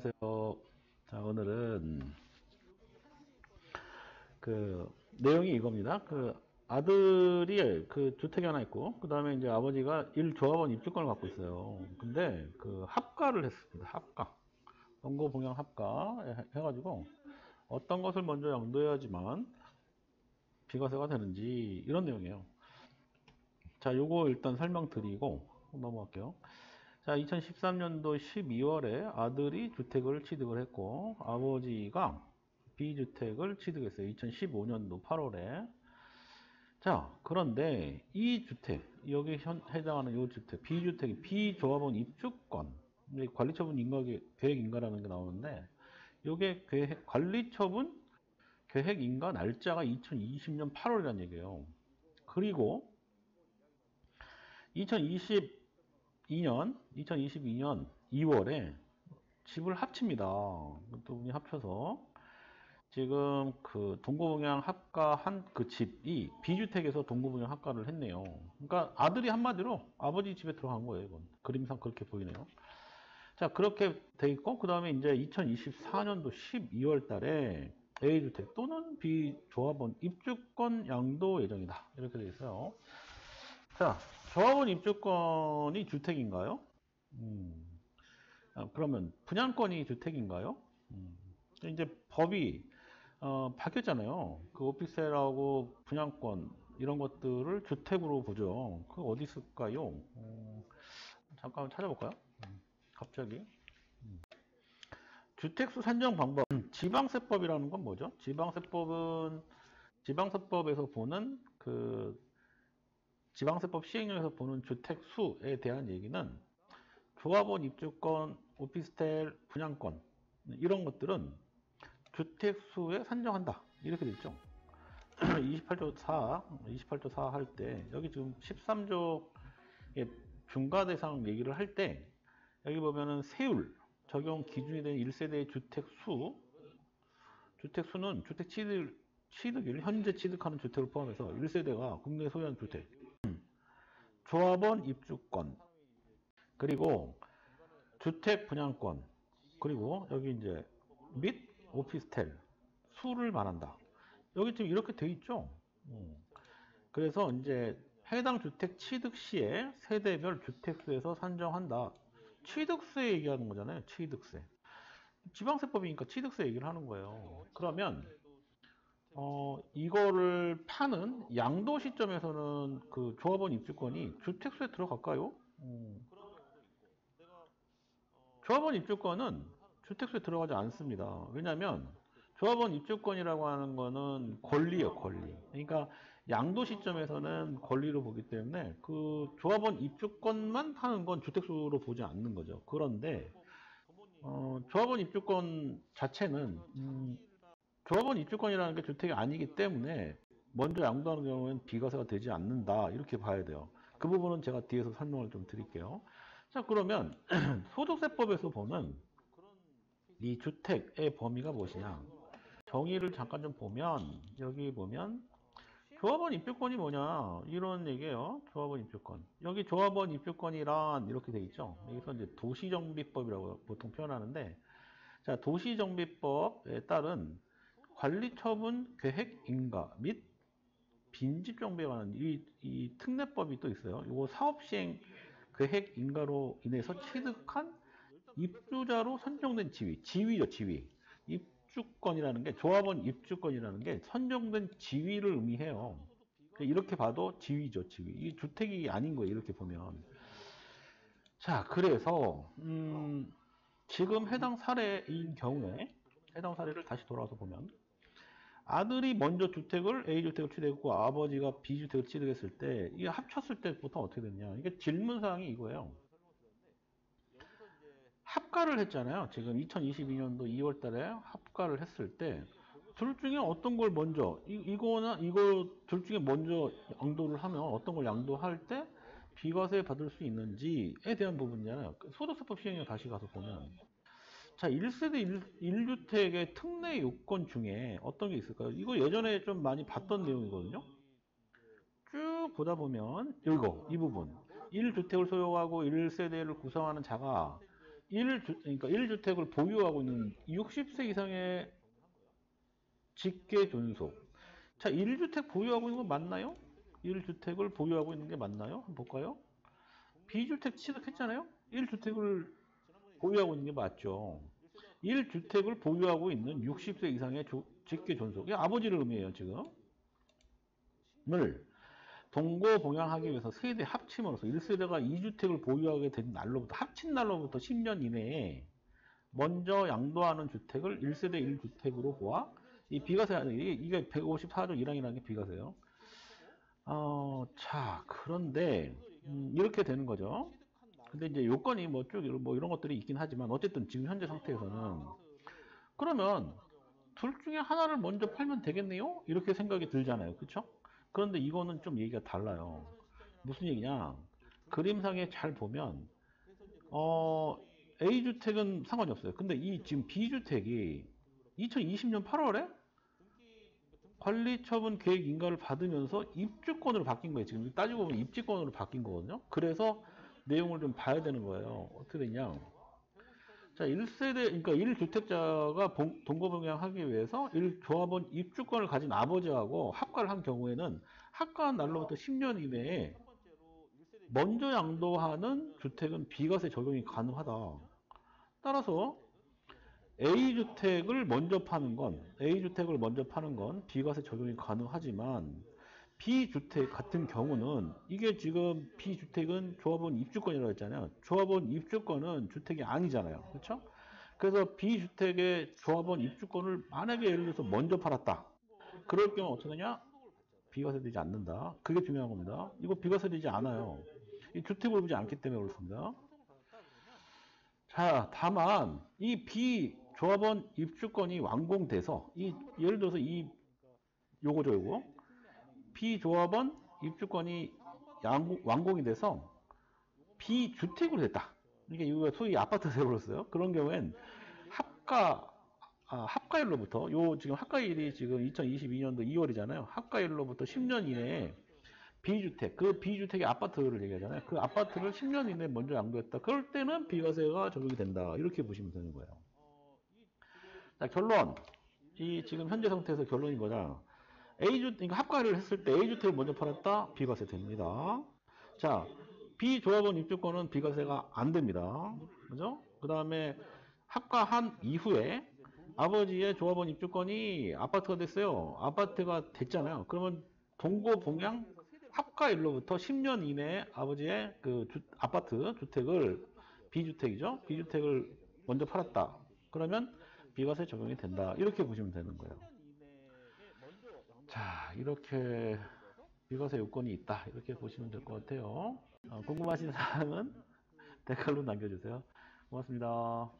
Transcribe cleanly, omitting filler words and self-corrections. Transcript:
안녕하세요. 자, 오늘은 내용이 이겁니다. 아들이 주택이 하나 있고, 그 다음에 이제 아버지가 조합원 입주권을 갖고 있어요. 근데 합가를 했습니다. 합가. 연고 봉양 합가 해가지고 어떤 것을 먼저 양도해야지만 비과세가 되는지 이런 내용이에요. 자, 요거 일단 설명드리고 넘어갈게요. 자, 2013년도 12월에 아들이 주택을 취득을 했고, 아버지가 B주택을 취득했어요. 2015년도 8월에. 자, 그런데 이 주택, 여기 해당하는 이 주택, B주택이 B조합원 입주권, 관리처분 계획 인가라는 게 나오는데, 요게 관리처분 계획 인가 날짜가 2020년 8월이라는 얘기예요. 그리고 2022년 2월에 집을 합칩니다. 두 분이 합쳐서 지금 동고분양 합가한 그 집이 B주택에서 동고분양 합가를 했네요. 그러니까 아들이 한마디로 아버지 집에 들어간 거예요. 이건 그림상 그렇게 보이네요. 자, 그렇게 돼 있고, 그 다음에 이제 2024년도 12월 달에 A주택 또는 B조합원 입주권 양도 예정이다. 이렇게 돼 있어요. 자, 조합원 입주권이 주택인가요? 그러면 분양권이 주택인가요? 이제 법이 바뀌었잖아요. 오피스텔하고 분양권 이런 것들을 주택으로 보죠. 어디 있을까요? 잠깐 찾아볼까요? 갑자기 주택수 산정 방법. 지방세법이라는 건 뭐죠? 지방세법은 지방세법에서 보는 지방세법 시행령에서 보는 주택수에 대한 얘기는 조합원 입주권, 오피스텔, 분양권 이런 것들은 주택수에 산정한다. 이렇게 돼 있죠. 28조 4 할 때 여기 지금 13조의 중과 대상 얘기를 할 때 여기 보면은 세율 적용 기준이 된 1세대 주택수는 주택 취득일 현재 취득하는 주택을 포함해서 1세대가 국내 소유한 주택, 조합원 입주권, 그리고 주택 분양권, 그리고 여기 이제 및 오피스텔 수를 말한다. 여기 지금 이렇게 돼 있죠. 그래서 이제 해당 주택 취득 시에 세대별 주택수에서 산정한다. 취득세 얘기하는 거잖아요. 취득세. 지방세법이니까 취득세 얘기를 하는 거예요. 그러면 이거를 파는 양도 시점에서는 조합원 입주권이 주택수에 들어갈까요? 조합원 입주권은 주택수에 들어가지 않습니다. 왜냐하면 조합원 입주권이라고 하는 거는 권리예요, 권리. 그러니까 양도 시점에서는 권리로 보기 때문에 조합원 입주권만 하는 건 주택수로 보지 않는 거죠. 그런데 조합원 입주권 자체는 조합원 입주권이라는 게 주택이 아니기 때문에 먼저 양도하는 경우에는 비과세가 되지 않는다. 이렇게 봐야 돼요. 그 부분은 제가 뒤에서 설명을 좀 드릴게요. 자, 그러면 소득세법에서 보는 이 주택의 범위가 무엇이냐? 정의를 잠깐 좀 보면 여기 보면 조합원 입주권이 뭐냐 이런 얘기예요. 조합원 입주권. 여기 조합원 입주권이란 이렇게 돼 있죠. 여기서 이제 도시정비법이라고 보통 표현하는데, 자, 도시정비법에 따른 관리처분 계획 인가 및 빈집 정비에 관한 이 특례법이 또 있어요. 이거 사업시행 계획 인가로 인해서 취득한 입주자로 선정된 지위죠, 지위. 입주권이라는 게, 조합원 입주권이라는 게 선정된 지위를 의미해요. 이렇게 봐도 지위죠, 지위. 이 주택이 아닌 거예요, 이렇게 보면. 자, 그래서 지금 해당 사례인 경우에 해당 사례를 다시 돌아와서 보면 아들이 먼저 A주택을 취득했고 아버지가 B주택을 취득했을 때 이게 합쳤을 때부터 어떻게 됐냐. 이게 질문사항이 이거예요. 합가를 했잖아요. 지금 2022년도 2월 달에 합가를 했을 때 둘 중에 어떤 걸 먼저 이거 둘 중에 먼저 양도를 하면 어떤 걸 양도할 때 비과세 받을 수 있는지에 대한 부분이잖아요. 소득세법 시행령 다시 가서 보면, 자, 1세대 1주택의 특례 요건 중에 어떤 게 있을까요? 이거 예전에 좀 많이 봤던 내용이거든요. 쭉 보다 보면 이 부분 1주택을 소유하고 1세대를 구성하는 자가 그러니까 1주택을 보유하고 있는 60세 이상의 직계 존속. 자, 1주택 보유하고 있는 건 맞나요? 1주택을 보유하고 있는 게 맞나요? 한번 볼까요? B주택 취득했잖아요? 1주택을 보유하고 있는 게 맞죠. 1주택을 보유하고 있는 60세 이상의 직계 존속. 이 아버지를 의미해요, 지금. 을 동거봉양하기 위해서 세대 합침으로써 1세대가 2주택을 보유하게 된 날로부터 합친 날로부터 10년 이내에 먼저 양도하는 주택을 1세대 1주택으로 보아 이 비과세 이게 154조 1항이라는 게 비과세예요. 자, 그런데 이렇게 되는 거죠. 근데 이제 요건이 뭐 이런 것들이 있긴 하지만 어쨌든 지금 현재 상태에서는 그러면 둘 중에 하나를 먼저 팔면 되겠네요? 이렇게 생각이 들잖아요. 그쵸? 그런데 이거는 좀 얘기가 달라요. 무슨 얘기냐? 그림상에 잘 보면 A주택은 상관이 없어요. 근데 이 지금 B주택이 2020년 8월에 관리처분 계획 인가를 받으면서 입주권으로 바뀐 거예요. 지금 따지고 보면 입주권으로 바뀐 거거든요. 그래서 내용을 좀 봐야 되는 거예요. 어떻게 되냐? 자, 1세대, 그러니까 1주택자가 동거병양하기 위해서 1조합원 입주권을 가진 아버지하고 합가를 한 경우에는 합가한 날로부터 10년 이내에 먼저 양도하는 주택은 비과세 적용이 가능하다. 따라서 A주택을 먼저 파는 건 비과세 적용이 가능하지만 B주택 같은 경우는 이게 지금 B주택은 조합원 입주권이라고 했잖아요. 조합원 입주권은 주택이 아니잖아요. 그렇죠? 그래서 B주택의 조합원 입주권을 만약에 예를 들어서 먼저 팔았다. 그럴 경우 어떻게 되냐? 비과세 되지 않는다. 그게 중요한 겁니다. 이거 비과세 되지 않아요. 이 주택을 보지 않기 때문에 그렇습니다. 자, 다만 이 비조합원 입주권이 완공돼서 예를 들어서 요거 비조합원 입주권이 완공이 돼서 비주택으로 됐다. 이게 이거 소위 아파트 세워버렸어요. 그런 경우엔 합가일로부터 지금 합가일이 지금 2022년도 2월이잖아요. 합가일로부터 10년 이내에 그 비주택의 아파트를 얘기하잖아요. 그 아파트를 10년 이내에 먼저 양도했다. 그럴 때는 비과세가 적용이 된다. 이렇게 보시면 되는 거예요. 자, 결론. 지금 현재 상태에서 결론이 뭐냐? 그러니까 합가를 했을 때 A주택을 먼저 팔았다. 비과세 됩니다. 자, B조합원 입주권은 비과세가 안 됩니다. 그죠? 그 다음에 합가한 이후에 아버지의 조합원 입주권이 아파트가 됐어요. 아파트가 됐잖아요. 그러면 동거봉양 합가일로부터 10년 이내에 아버지의 그 아파트 주택을 B주택이죠. B주택을 먼저 팔았다. 그러면 비과세 적용이 된다. 이렇게 보시면 되는 거예요. 자, 이렇게 비과세 요건이 있다. 이렇게 보시면 될 것 같아요. 궁금하신 사항은 댓글로 남겨주세요. 고맙습니다.